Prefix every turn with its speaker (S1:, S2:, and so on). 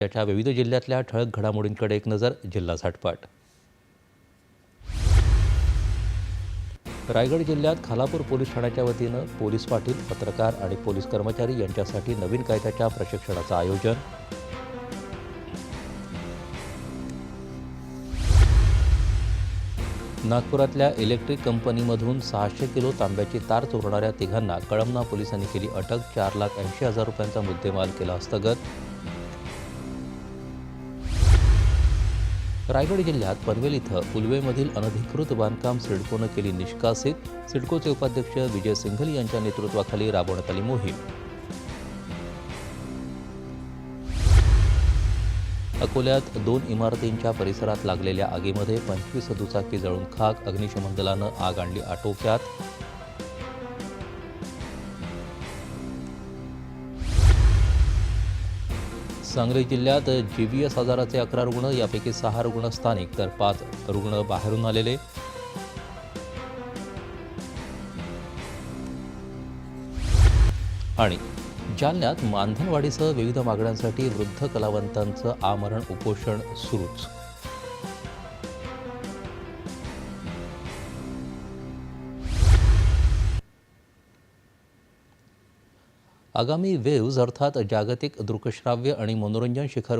S1: त्याच्या विविध जिल्ह्यातल्या ठळक घडामोडींकडे एक नजर. जिल्हा झटपट. रायगड जिल्ह्यात खालापूर पोलीस ठाण्याच्या वतीनं पोलीस पाटील, पत्रकार आणि पोलीस कर्मचारी यांच्यासाठी नवीन कायद्याच्या प्रशिक्षणाचं आयोजन. नागपुरातल्या इलेक्ट्रिक कंपनीमधून 600 किलो तांब्याची तार चोरणाऱ्या तिघांना कळमना पोलिसांनी केली अटक. 4,80,000 रुपयांचा मुद्देमाल केला हस्तगत. रायगड जिल्ह्यात पनवेल इथं उलवेमधील अनधिकृत बांधकाम सिडकोनं केली निष्कासित. सिडकोचे उपाध्यक्ष विजय सिंघल यांच्या नेतृत्वाखाली राबवण्यात आली मोहीम. अकोल्यात 2 इमारतींच्या परिसरात लागलेल्या आगीमध्ये 25 दुचाकी जळून खाक. अग्निशमन दलानं आग आणली आटोक्यात. सांगली जिल्ह्यात GBS आजाराचे 11 रुग्ण, यापैकी 6 रुग्ण स्थानिक तर 5 रुग्ण बाहेरून आलेले. आणि जालन्यात मानधनवाढीसह विविध मागण्यांसाठी वृद्ध कलावंतांचं आमरण उपोषण सुरूच. आगामी वेव्ज अर्थात जागतिक दृकश्राव्य आणि मनोरंजन शिखर